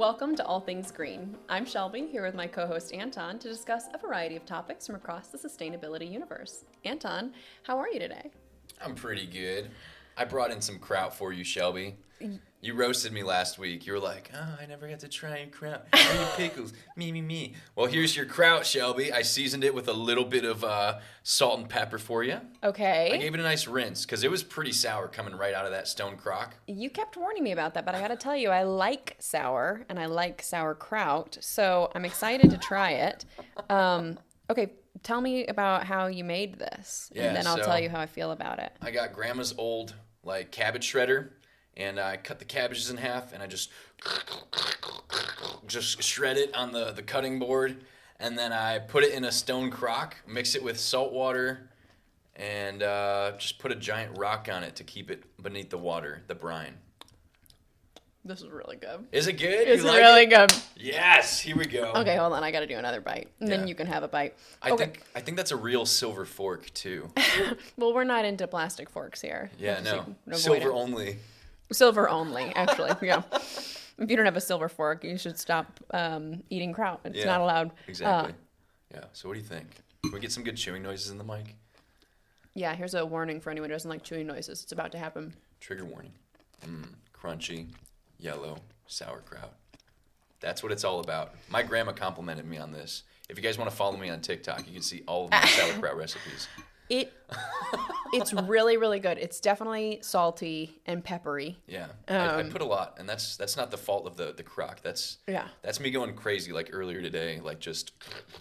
Welcome to All Things Green. I'm Shelby, here with my co-host Anton to discuss a variety of topics from across the sustainability universe. Anton, how are you today? I'm pretty good. I brought in some kraut for you, Shelby. You roasted me last week. You were like, oh, I never got to try your kraut. Or your pickles. Me. Well, here's your kraut, Shelby. I seasoned it with a little bit of salt and pepper for you. Okay. I gave it a nice rinse because it was pretty sour coming right out of that stone crock. You kept warning me about that, but I gotta tell you, I like sour, and I like sauerkraut, so I'm excited to try it. Okay, tell me about how you made this, and then I'll tell you how I feel about it. I got Grandma's old, cabbage shredder. And I cut the cabbages in half, and I just shred it on the cutting board. And then I put it in a stone crock, mix it with salt water, and just put a giant rock on it to keep it beneath the water, the brine. This is really good. Is it good? It's really good. Yes, here we go. Okay, hold on. I got to do another bite, and then you can have a bite. I think that's a real silver fork, too. Well, we're not into plastic forks here. Yeah, no. Silver only. Silver only, actually, yeah. If you don't have a silver fork, you should stop eating kraut. It's not allowed. Exactly. Yeah, so what do you think? Can we get some good chewing noises in the mic? Yeah, here's a warning for anyone who doesn't like chewing noises. It's about to happen. Trigger warning. Crunchy, yellow, sauerkraut. That's what it's all about. My grandma complimented me on this. If you guys want to follow me on TikTok, you can see all of my sauerkraut recipes. It's really, really good. It's definitely salty and peppery. Yeah, I put a lot, and that's not the fault of the crock. That's me going crazy earlier today, just.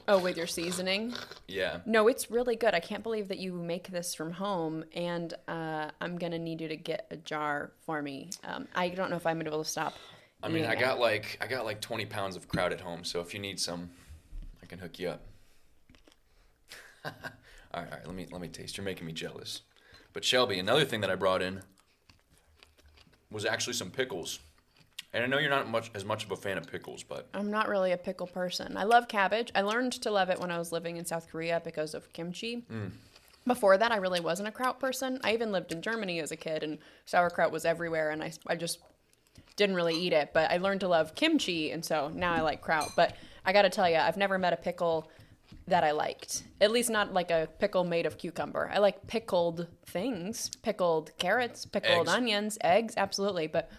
Oh, with your seasoning? Yeah. No, it's really good. I can't believe that you make this from home, and I'm gonna need you to get a jar for me. I don't know if I'm gonna be able to stop. I mean, I got like 20 pounds of kraut at home, so if you need some, I can hook you up. All right, let me taste. You're making me jealous. But Shelby, another thing that I brought in was actually some pickles. And I know you're not as much of a fan of pickles, but I'm not really a pickle person. I love cabbage. I learned to love it when I was living in South Korea because of kimchi. Before that, I really wasn't a kraut person. I even lived in Germany as a kid, and sauerkraut was everywhere, and I just didn't really eat it. But I learned to love kimchi, and so now I like kraut. But I got to tell you, I've never met a pickle that I liked. At least not like a pickle made of cucumber. I like pickled things, pickled carrots, pickled onions, eggs, absolutely. But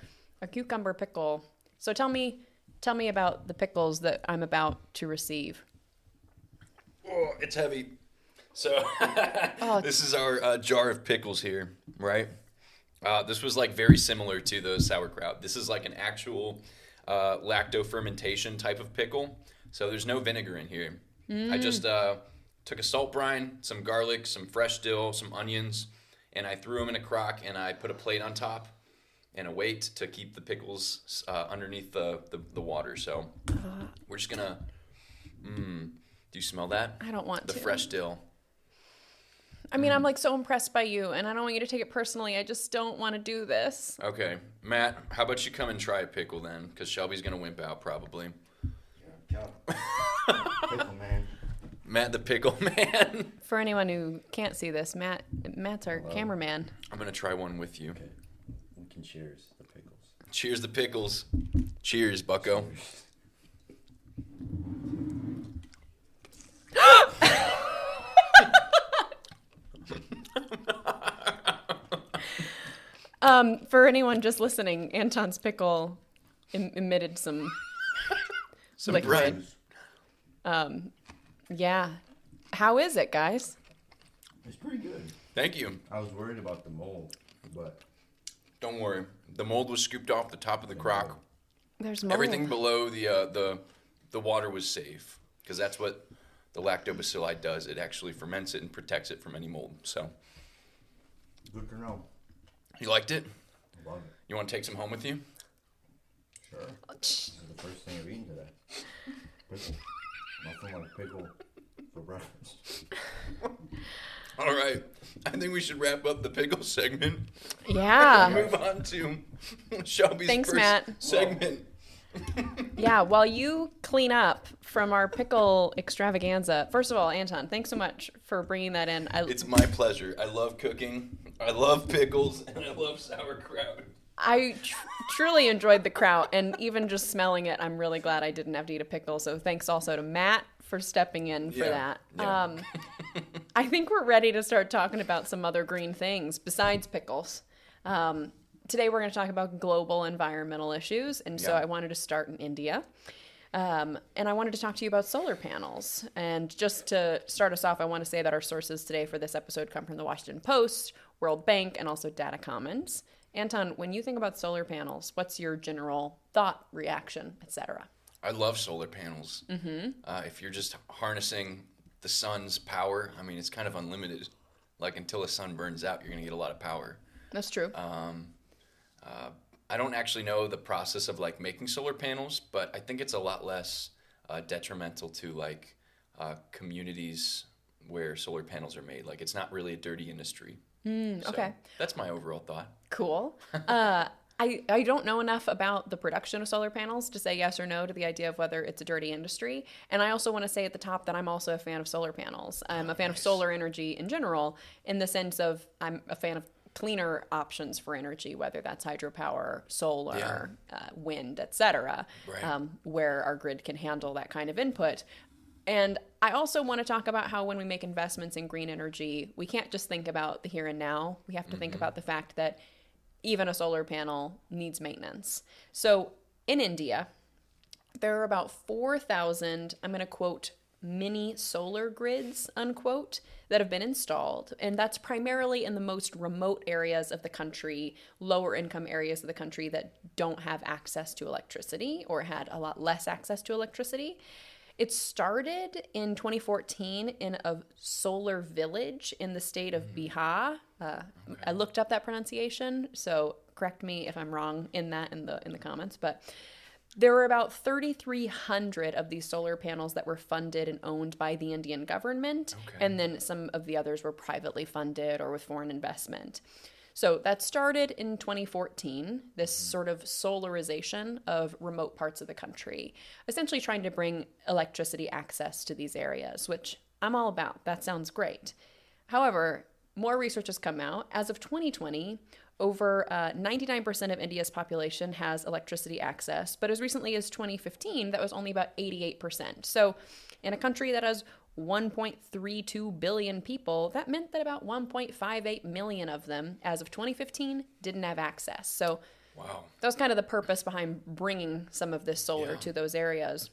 a cucumber pickle. So tell me about the pickles that I'm about to receive. Oh, it's heavy. So this is our jar of pickles here, right? This was very similar to the sauerkraut. This is an actual lacto fermentation type of pickle. So there's no vinegar in here. I just took a salt brine, some garlic, some fresh dill, some onions, and I threw them in a crock, and I put a plate on top and a weight to keep the pickles underneath the water. So we're just going to... do you smell that? I don't want to. The fresh dill. I mean, I'm so impressed by you, and I don't want you to take it personally. I just don't want to do this. Okay. Matt, how about you come and try a pickle then? Because Shelby's going to wimp out probably. Yeah, Pickle man. Matt the pickle man. For anyone who can't see this, Matt's our cameraman. I'm going to try one with you. Okay. We can cheers the pickles. Cheers the pickles. Cheers, bucko. For anyone just listening, Anton's pickle emitted some liquid. Yeah. How is it, guys? It's pretty good. Thank you. I was worried about the mold, but... Don't worry. The mold was scooped off the top of the crock. There's mold. Everything below the water was safe, because that's what the lactobacilli does. It actually ferments it and protects it from any mold. So, good to know. You liked it? I love it. You want to take some home with you? Sure. This is the first thing I've eaten today. Pickle. Nothing like pickle for breakfast. All right. I think we should wrap up the pickle segment. Yeah. Move on to Shelby's first Matt. segment. Yeah, while you clean up from our pickle extravaganza, first of all, Anton, thanks so much for bringing that in. It's my pleasure. I love cooking. I love pickles, and I love sauerkraut. I truly enjoyed the kraut, and even just smelling it, I'm really glad I didn't have to eat a pickle. So thanks also to Matt for stepping in for that. Yeah. I think we're ready to start talking about some other green things besides pickles. Today we're going to talk about global environmental issues, and so I wanted to start in India. And I wanted to talk to you about solar panels. And just to start us off, I want to say that our sources today for this episode come from the Washington Post, World Bank, and also Data Commons. Anton, when you think about solar panels, what's your general thought, reaction, etc.? I love solar panels. If you're just harnessing the sun's power, I mean, it's kind of unlimited. Like, until the sun burns out, you're going to get a lot of power. That's true. I don't actually know the process of, like, making solar panels, but I think it's a lot less detrimental to, like, communities where solar panels are made. Like, it's not really a dirty industry. Okay. That's my overall thought. Cool. I don't know enough about the production of solar panels to say yes or no to the idea of whether it's a dirty industry. And I also want to say at the top that I'm also a fan of solar panels. I'm a fan of solar energy in general, in the sense of I'm a fan of cleaner options for energy, whether that's hydropower, solar, wind, etc., where our grid can handle that kind of input. And I also want to talk about how when we make investments in green energy, we can't just think about the here and now. We have to think about the fact that even a solar panel needs maintenance. So in India, there are about 4,000, I'm going to quote, mini solar grids, unquote, that have been installed. And that's primarily in the most remote areas of the country, lower income areas of the country that don't have access to electricity or had a lot less access to electricity. It started in 2014 in a solar village in the state of Bihar. I looked up that pronunciation, so correct me if I'm wrong in the comments. But there were about 3,300 of these solar panels that were funded and owned by the Indian government, and then some of the others were privately funded or with foreign investment. So that started in 2014, this sort of solarization of remote parts of the country, essentially trying to bring electricity access to these areas, which I'm all about. That sounds great. However, more research has come out. As of 2020, over 99% of India's population has electricity access, but as recently as 2015, that was only about 88%. So in a country that has 1.32 billion people, that meant that about 1.58 million of them, as of 2015, didn't have access. So that was kind of the purpose behind bringing some of this solar to those areas.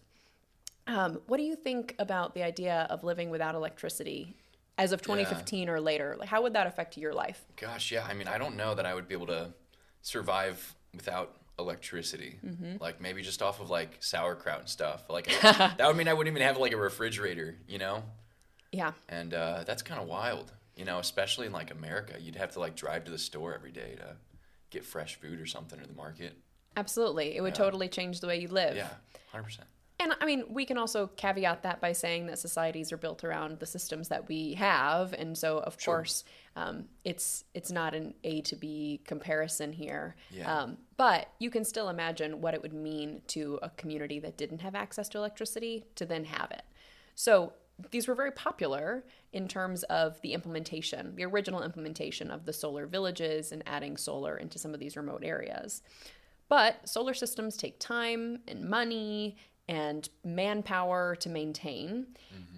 What do you think about the idea of living without electricity as of 2015 or later? Like, how would that affect your life? Gosh, yeah. I mean, I don't know that I would be able to survive without electricity. Like, maybe just off of, like, sauerkraut and stuff. Like, that would mean I wouldn't even have, like, a refrigerator, you know? Yeah. And that's kind of wild, you know, especially in, like, America. You'd have to, like, drive to the store every day to get fresh food or something or the market. Absolutely. It would totally change the way you live. Yeah, 100%. And I mean, we can also caveat that by saying that societies are built around the systems that we have. And so, of course, it's not an A to B comparison here. Yeah. But you can still imagine what it would mean to a community that didn't have access to electricity to then have it. So these were very popular in terms of the implementation, the original implementation of the solar villages and adding solar into some of these remote areas. But solar systems take time and money and manpower to maintain.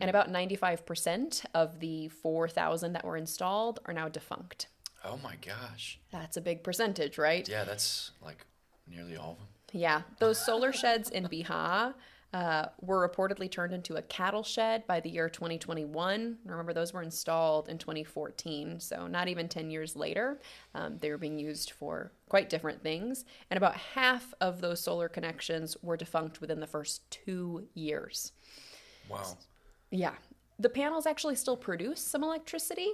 And about 95% of the 4,000 that were installed are now defunct. Oh my gosh. That's a big percentage, right? Yeah, that's like nearly all of them. Yeah. Those solar sheds in Bihar were reportedly turned into a cattle shed by the year 2021. Remember, those were installed in 2014, so not even 10 years later. They were being used for quite different things. And about half of those solar connections were defunct within the first 2 years. Wow. Yeah. The panels actually still produce some electricity.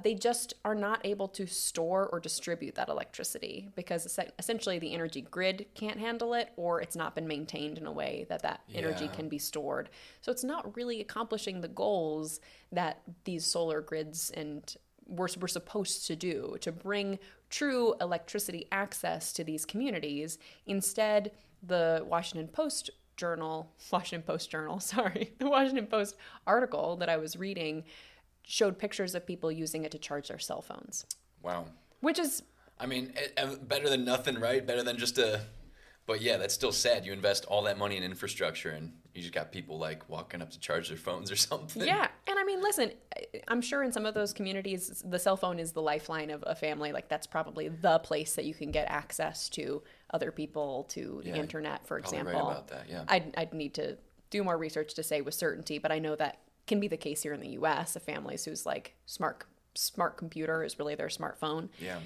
They just are not able to store or distribute that electricity because essentially the energy grid can't handle it, or it's not been maintained in a way that energy can be stored. So it's not really accomplishing the goals that these solar grids were supposed to do, to bring true electricity access to these communities. Instead, the Washington Post article that I was reading showed pictures of people using it to charge their cell phones. Wow. Which is I mean, better than nothing, right? Better than just a. But yeah, that's still sad. You invest all that money in infrastructure, and you just got people like walking up to charge their phones or something. Yeah, and I mean, listen, I'm sure in some of those communities, the cell phone is the lifeline of a family. Like that's probably the place that you can get access to other people, to the internet, for example. Right about that. Yeah. I'd need to do more research to say with certainty, but I know that can be the case here in the U.S. of families whose like smart computer is really their smartphone. Yeah.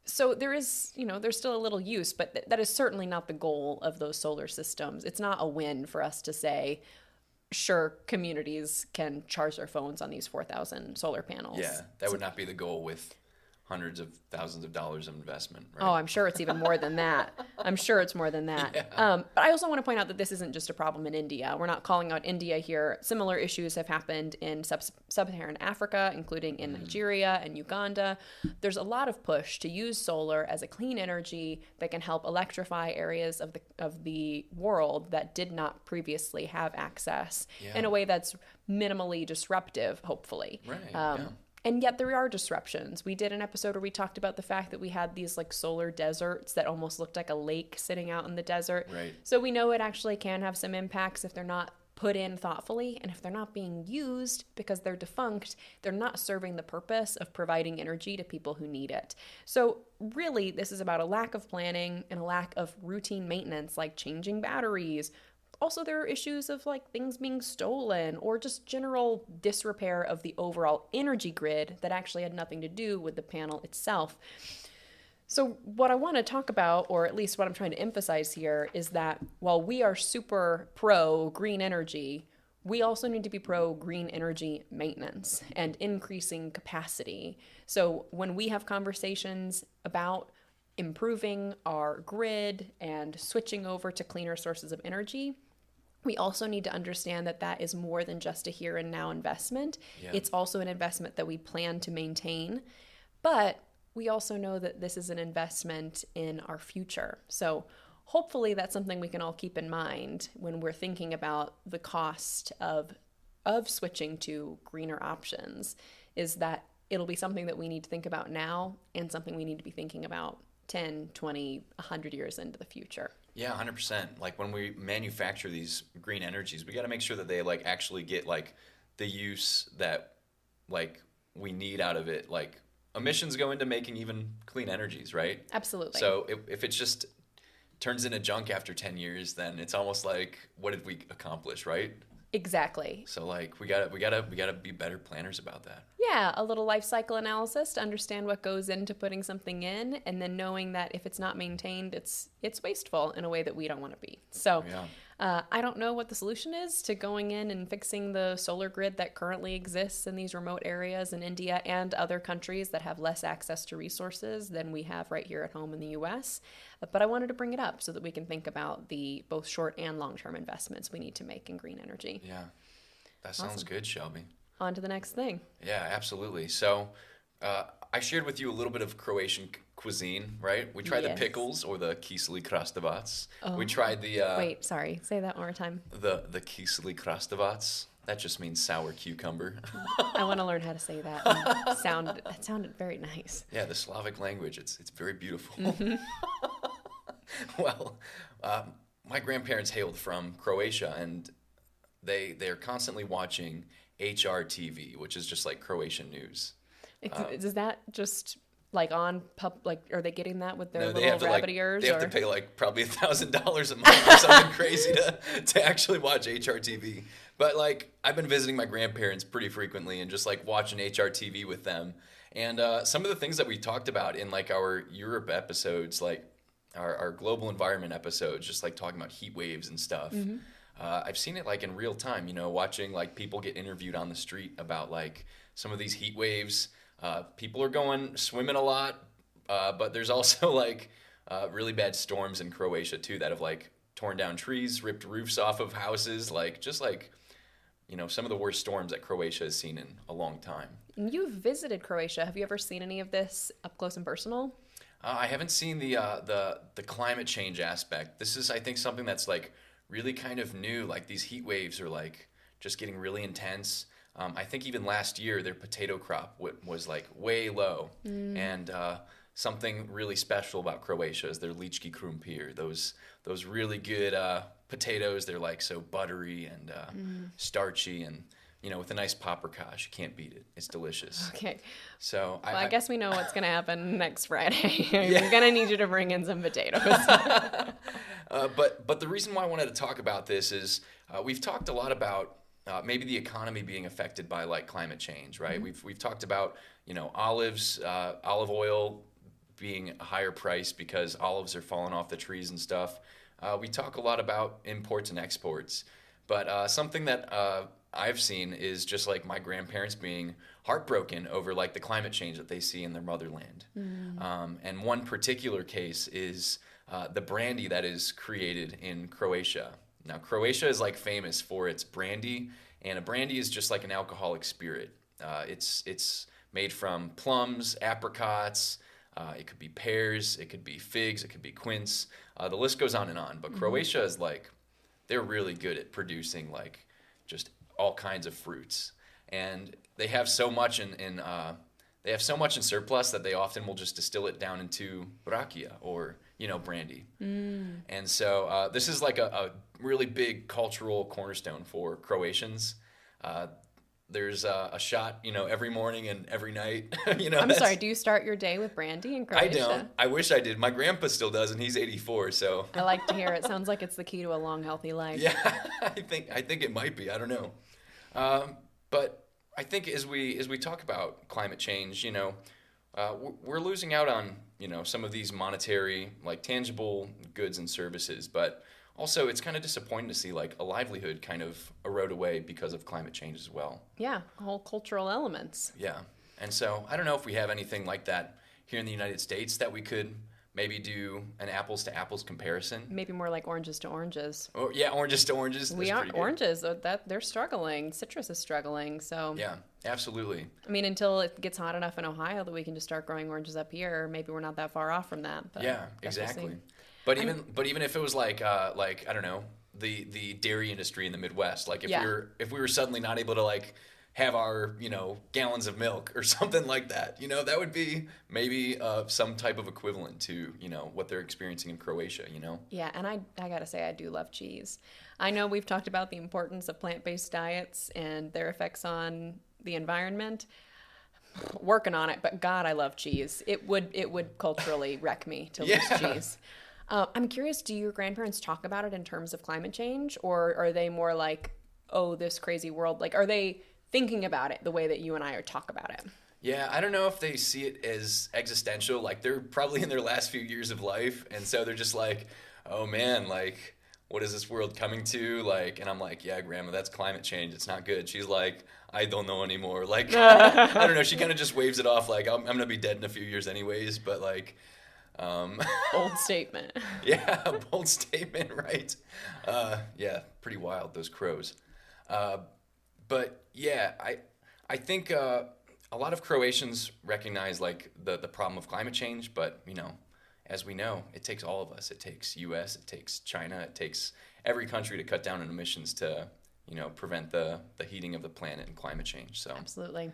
So there is, there's still a little use, but that is certainly not the goal of those solar systems. It's not a win for us to say, sure, communities can charge their phones on these 4,000 solar panels. Yeah, that would not be the goal with hundreds of thousands of dollars of investment. Right? Oh, I'm sure it's even more than that. I'm sure it's more than that. Yeah. But I also want to point out that this isn't just a problem in India. We're not calling out India here. Similar issues have happened in sub-Saharan Africa, including in Nigeria and Uganda. There's a lot of push to use solar as a clean energy that can help electrify areas of the world that did not previously have access in a way that's minimally disruptive, hopefully. Right. And yet there are disruptions. We did an episode where we talked about the fact that we had these like solar deserts that almost looked like a lake sitting out in the desert. Right. So we know it actually can have some impacts if they're not put in thoughtfully, and if they're not being used because they're defunct, they're not serving the purpose of providing energy to people who need it. So really, this is about a lack of planning and a lack of routine maintenance, like changing batteries. Also, there are issues of like things being stolen or just general disrepair of the overall energy grid that actually had nothing to do with the panel itself. So what I want to talk about, or at least what I'm trying to emphasize here, is that while we are super pro green energy, we also need to be pro green energy maintenance and increasing capacity. So when we have conversations about improving our grid and switching over to cleaner sources of energy, we also need to understand that that is more than just a here and now investment. Yeah. It's also an investment that we plan to maintain. But we also know that this is an investment in our future. So hopefully that's something we can all keep in mind when we're thinking about the cost of switching to greener options, is that it'll be something that we need to think about now and something we need to be thinking about 10, 20, 100 years into the future. Yeah, 100%. Like when we manufacture these green energies, we got to make sure that they like actually get like the use that like we need out of it. Like emissions go into making even clean energies, right? Absolutely. So if it just turns into junk after 10 years, then it's almost like, what did we accomplish, right? Exactly. So like we gotta be better planners about that. Yeah, a little life cycle analysis to understand what goes into putting something in, and then knowing that if it's not maintained, it's wasteful in a way that we don't want to be. So I don't know what the solution is to going in and fixing the solar grid that currently exists in these remote areas in India and other countries that have less access to resources than we have right here at home in the U.S. But I wanted to bring it up so that we can think about the both short and long-term investments we need to make in green energy. Yeah, that sounds good, Shelby. On to the next thing. Yeah, absolutely. So I shared with you a little bit of Croatian cuisine, right? We tried the pickles, or the kiseli krastavac. Oh. We tried the... Wait, sorry. Say that one more time. The kiseli krastavac. That just means sour cucumber. I want to learn how to say that. It sounded very nice. Yeah, the Slavic language. It's very beautiful. Mm-hmm. Well, my grandparents hailed from Croatia, and they're constantly watching HRTV, which is just like Croatian news. Is that just like on like are they getting that with their No, little rabbit ears? They have to pay like probably $1,000 a month or something crazy to actually watch HRTV. But like I've been visiting my grandparents pretty frequently and just like watching HRTV with them. And some of the things that we talked about in like our Europe episodes, like our global environment episodes, just like talking about heat waves and stuff. Mm-hmm. I've seen it like in real time, watching like people get interviewed on the street about like some of these heat waves. People are going swimming a lot, but there's also like really bad storms in Croatia too that have like torn down trees, ripped roofs off of houses, like just like some of the worst storms that Croatia has seen in a long time. You've visited Croatia. Have you ever seen any of this up close and personal? I haven't seen the climate change aspect. This is, I think, something that's like really kind of new. Like these heat waves are like just getting really intense. I think even last year their potato crop was like way low. And something really special about Croatia is their lički krumpir. Those really good potatoes. They're like so buttery and starchy, and with a nice paprikash. You can't beat it. It's delicious. Okay. So I guess we know what's going to happen next Friday. I'm going to need you to bring in some potatoes. But the reason why I wanted to talk about this is we've talked a lot about maybe the economy being affected by like climate change, right? We've talked about olive oil being a higher price because olives are falling off the trees and stuff. We talk a lot about imports and exports, but something that I've seen is just like my grandparents being heartbroken over like the climate change that they see in their motherland. And one particular case is the brandy that is created in Croatia. Now, Croatia is like famous for its brandy, and a brandy is just like an alcoholic spirit. It's made from plums, apricots. It could be pears. It could be figs. It could be quince. The list goes on and on. But Croatia is like, they're really good at producing like just all kinds of fruits, and they have so much in surplus that they often will just distill it down into rakia or brandy. And so this is like a really big cultural cornerstone for Croatians. There's a shot, every morning and every night. I'm sorry, do you start your day with brandy in Croatia? I don't. I wish I did. My grandpa still does, and he's 84, so. I like to hear it. Sounds like it's the key to a long, healthy life. Yeah, I think it might be. I don't know. But I think as we talk about climate change, we're losing out on, some of these monetary, like tangible goods and services, but also it's kind of disappointing to see like a livelihood kind of erode away because of climate change as well. Yeah, whole cultural elements. Yeah. And so I don't know if we have anything like that here in the United States that we could maybe do an apples to apples comparison. Maybe more like oranges to oranges. Oh, yeah, oranges to oranges. We are oranges. They're struggling. Citrus is struggling. So yeah, absolutely. I mean, until it gets hot enough in Ohio that we can just start growing oranges up here, maybe we're not that far off from that. But yeah, exactly. But even if it was like I don't know, the dairy industry in the Midwest, like if we were suddenly not able to like have our gallons of milk or something like that, that would be maybe some type of equivalent to what they're experiencing in Croatia. Yeah, and I gotta say I do love cheese. I know we've talked about the importance of plant-based diets and their effects on the environment. Working on it, but God, I love cheese. It would culturally wreck me to lose cheese. I'm curious, do your grandparents talk about it in terms of climate change, or are they more like, oh, this crazy world? Like, are they thinking about it the way that you and I are talk about it? Yeah, I don't know if they see it as existential. Like, they're probably in their last few years of life, and so they're just like, oh man, like, what is this world coming to? Like, and I'm like, yeah, Grandma, that's climate change. It's not good. She's like, I don't know anymore. Like, I don't know. She kind of just waves it off like, I'm going to be dead in a few years anyways, but like... Bold statement. Yeah, bold statement, right? Yeah, pretty wild, those crows. But yeah, I think a lot of Croatians recognize like the problem of climate change, but as we know, it takes all of us. It takes U.S., it takes China, it takes every country to cut down on emissions to prevent the heating of the planet and climate change. So absolutely.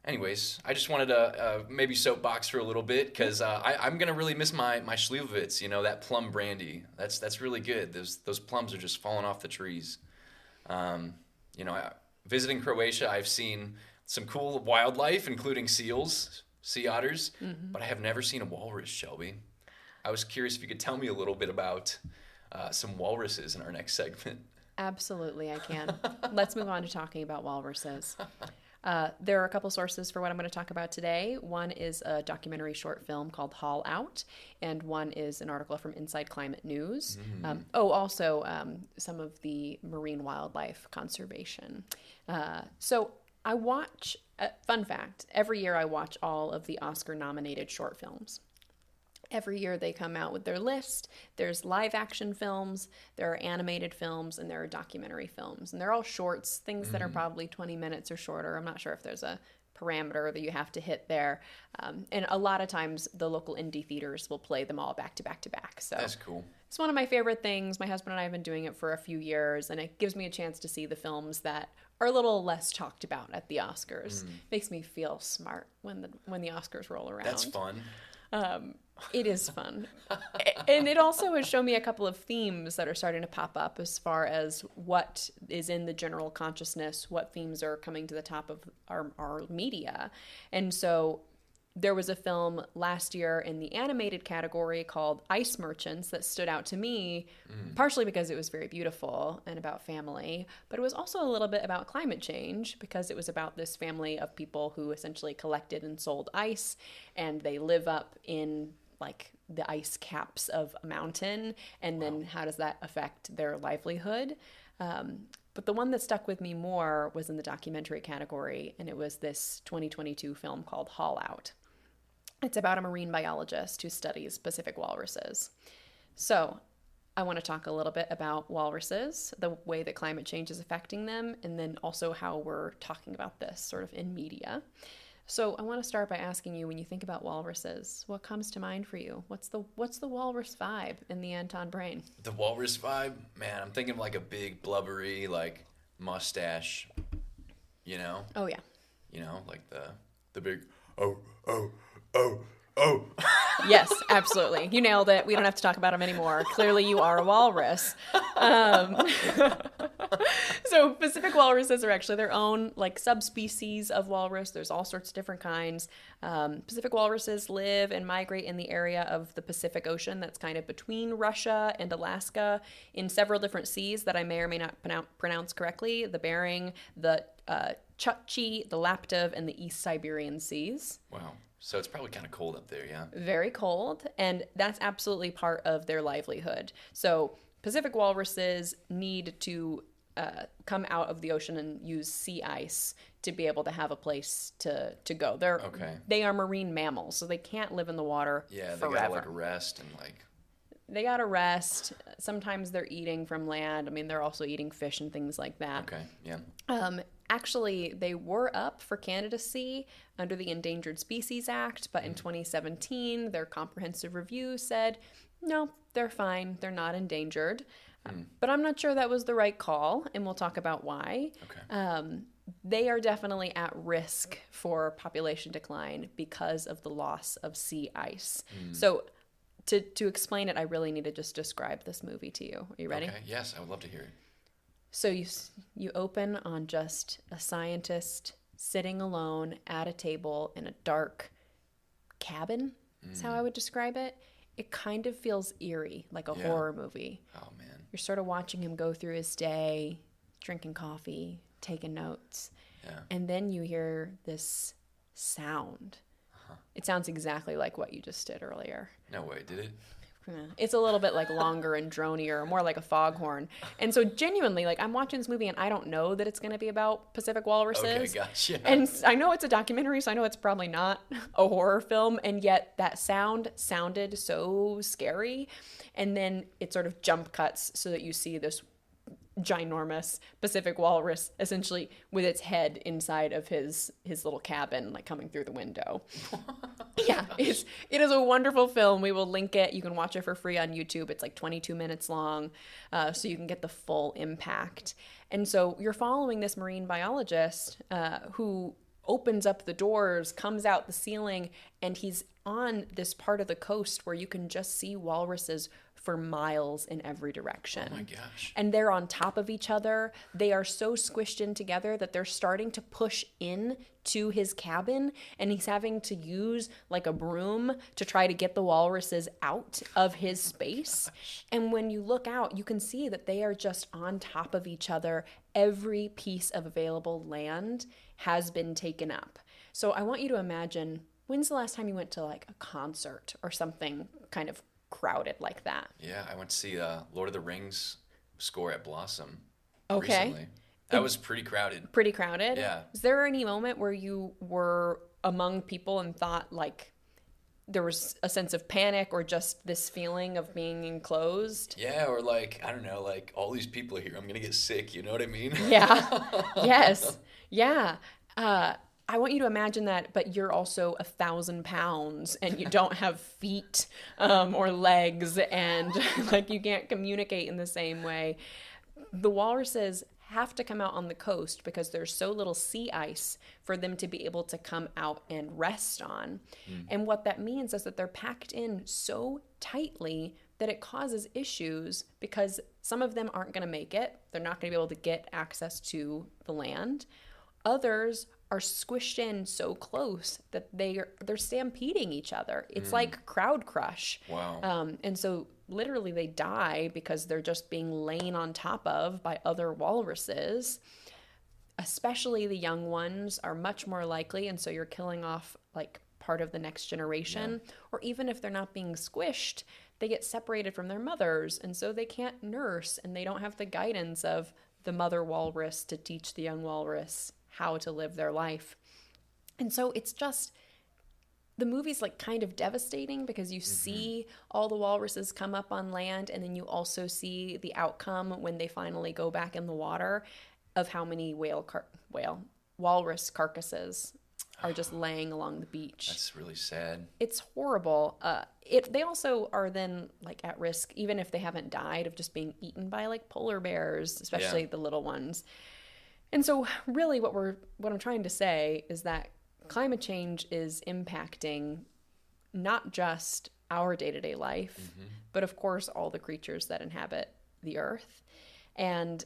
Anyways, I just wanted to maybe soapbox for a little bit because I'm gonna really miss my Schlevovitz, that plum brandy. That's really good. Those plums are just falling off the trees. Visiting Croatia, I've seen some cool wildlife, including seals, sea otters, but I have never seen a walrus, Shelby. I was curious if you could tell me a little bit about some walruses in our next segment. Absolutely, I can. Let's move on to talking about walruses. There are a couple sources for what I'm going to talk about today. One is a documentary short film called Haulout, and one is an article from Inside Climate News. Also some of the marine wildlife conservation. So I watch, fun fact, every year I watch all of the Oscar-nominated short films. Every year they come out with their list. There's live action films, there are animated films, and there are documentary films. And they're all shorts, things that are probably 20 minutes or shorter. I'm not sure if there's a parameter that you have to hit there. And a lot of times the local indie theaters will play them all back to back to back. So That's cool. it's one of my favorite things. My husband and I have been doing it for a few years, and it gives me a chance to see the films that are a little less talked about at the Oscars. Makes me feel smart when the Oscars roll around. That's fun. It is fun. And it also has shown me a couple of themes that are starting to pop up as far as what is in the general consciousness, what themes are coming to the top of our media. And so there was a film last year in the animated category called Ice Merchants that stood out to me, partially because it was very beautiful and about family, but it was also a little bit about climate change because it was about this family of people who essentially collected and sold ice, and they live up in like the ice caps of a mountain, and then how does that affect their livelihood? But the one that stuck with me more was in the documentary category, and it was this 2022 film called Haulout. It's about a marine biologist who studies Pacific walruses. So I want to talk a little bit about walruses, the way that climate change is affecting them, and then also how we're talking about this sort of in media. So I want to start by asking you, when you think about walruses, what comes to mind for you? What's the walrus vibe in the Anton brain? The walrus vibe? Man, I'm thinking of like a big blubbery like mustache, you know? Oh, yeah. You know, like the big oh. Yes, absolutely. You nailed it. We don't have to talk about them anymore. Clearly you are a walrus. So Pacific walruses are actually their own like subspecies of walrus. There's all sorts of different kinds. Pacific walruses live and migrate in the area of the Pacific Ocean that's kind of between Russia and Alaska in several different seas that I may or may not pronounce correctly. The Bering, the Chukchi, the Laptev, and the East Siberian Seas. Wow. So it's probably kind of cold up there, yeah? Very cold, and that's absolutely part of their livelihood. So Pacific walruses need to come out of the ocean and use sea ice to be able to have a place to go. They are marine mammals, so they can't live in the water forever. They gotta like rest and like... They gotta rest. Sometimes they're eating from land. I mean, they're also eating fish and things like that. Okay, yeah. Actually, they were up for candidacy under the Endangered Species Act, but in 2017, their comprehensive review said, no, they're fine. They're not endangered. But I'm not sure that was the right call, and we'll talk about why. Okay. They are definitely at risk for population decline because of the loss of sea ice. So to explain it, I really need to just describe this movie to you. Are you ready? Okay, yes, I would love to hear it. So you open on just a scientist sitting alone at a table in a dark cabin. Is how I would describe it. It kind of feels eerie, like a horror movie. Oh, man. You're sort of watching him go through his day, drinking coffee, taking notes. Yeah. And then you hear this sound. It sounds exactly like what you just did earlier. No way, did it? It's a little bit like longer and dronier, more like a foghorn. And so genuinely, like I'm watching this movie and I don't know that it's going to be about Pacific walruses. Okay, gotcha. And I know it's a documentary, so I know it's probably not a horror film. And yet that sound sounded so scary. And then it sort of jump cuts so that you see this ginormous Pacific walrus essentially with its head inside of his little cabin, like coming through the window. Yeah, it is a wonderful film. We will link it. You can watch it for free on YouTube. It's like 22 minutes long, so you can get the full impact. And so you're following this marine biologist who opens up the doors, comes out the ceiling, and he's on this part of the coast where you can just see walruses for miles in every direction. Oh my gosh. And they're on top of each other. They are so squished in together that they're starting to push in to his cabin, and he's having to use like a broom to try to get the walruses out of his space. And when you look out, you can see that they are just on top of each other. Every piece of available land has been taken up. So I want you to imagine, when's the last time you went to like a concert or something kind of crowded like that? Yeah, I went to see Lord of the Rings score at Blossom Okay. recently. That was pretty crowded. Pretty crowded? Yeah. Was there any moment where you were among people and thought like there was a sense of panic or just this feeling of being enclosed? Yeah, or like, I don't know, like all these people are here, I'm going to get sick, you know what I mean? Yeah. Yes. Yeah. I want you to imagine that, but you're also 1,000 pounds and you don't have feet or legs, and like you can't communicate in the same way. The walruses have to come out on the coast because there's so little sea ice for them to be able to come out and rest on. And what that means is that they're packed in so tightly that it causes issues because some of them aren't going to make it. They're not going to be able to get access to the land. Others are squished in so close that they're stampeding each other. It's like crowd crush. Wow. And so literally they die because they're just being lain on top of by other walruses. Especially the young ones are much more likely, and so you're killing off like part of the next generation. Or even if they're not being squished, they get separated from their mothers, and so they can't nurse, and they don't have the guidance of the mother walrus to teach the young walrus how to live their life. And so it's just, the movie's like kind of devastating because you see all the walruses come up on land, and then you also see the outcome when they finally go back in the water of how many walrus carcasses are just laying along the beach. That's really sad. It's horrible. They also are then like at risk, even if they haven't died, of just being eaten by like polar bears, especially the little ones. And so really what I'm trying to say is that climate change is impacting not just our day-to-day life, but of course all the creatures that inhabit the earth. And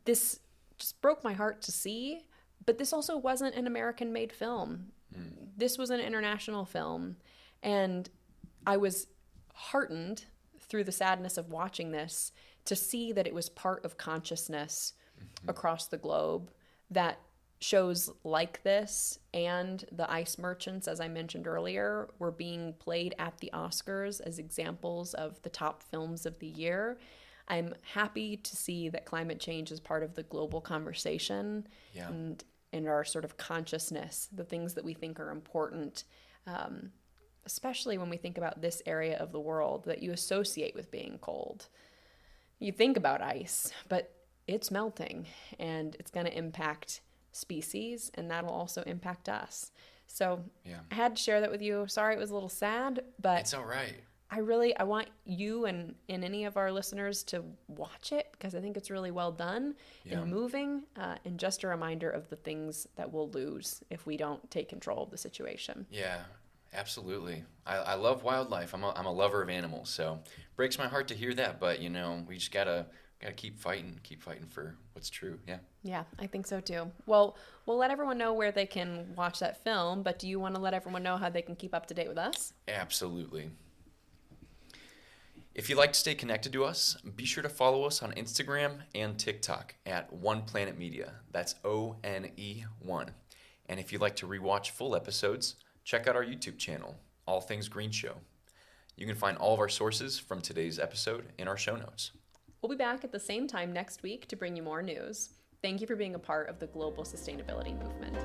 this just broke my heart to see, but this also wasn't an American-made film. This was an international film. And I was heartened through the sadness of watching this to see that it was part of consciousness across the globe, that shows like this and The Ice Merchants, as I mentioned earlier, were being played at the Oscars as examples of the top films of the year. I'm happy to see that climate change is part of the global conversation and our sort of consciousness, the things that we think are important, especially when we think about this area of the world that you associate with being cold. You think about ice, but it's melting, and it's going to impact species, and that'll also impact us. So I had to share that with you. Sorry it was a little sad, but it's all right. I want you and any of our listeners to watch it because I think it's really well done and moving, and just a reminder of the things that we'll lose if we don't take control of the situation. Yeah, absolutely. I love wildlife. I'm a lover of animals, so breaks my heart to hear that, but we just gotta keep fighting for what's true. Yeah, I think so too. Well, we'll let everyone know where they can watch that film, but do you want to let everyone know how they can keep up to date with us? Absolutely. If you'd like to stay connected to us, be sure to follow us on Instagram and TikTok at One Planet Media. That's ONE1. And if you'd like to rewatch full episodes, check out our YouTube channel, All Things Green Show. You can find all of our sources from today's episode in our show notes. We'll be back at the same time next week to bring you more news. Thank you for being a part of the global sustainability movement.